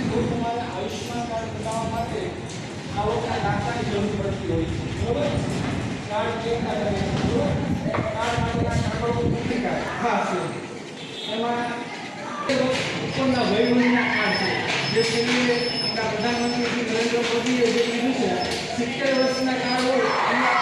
તો તમારે આયુષ્યમાન કાર્ડ બનાવવા માટે આવકના દાખલાની જરૂર પડતી હોય છે, બરોબર? કાર્ડ કેમ કાર્ડ બરોબર? કાર્ડ માટેના કાગળો કેટલી કાર્ડ ખાસ છે એમાં ઉપરના વયવંદના કાર્ડ છે જે છેલ્લે આપણા પ્રધાનમંત્રી શ્રી નરેન્દ્ર મોદીએ જે કીધું છે 70 વર્ષના કાર્ડ હોય એમાં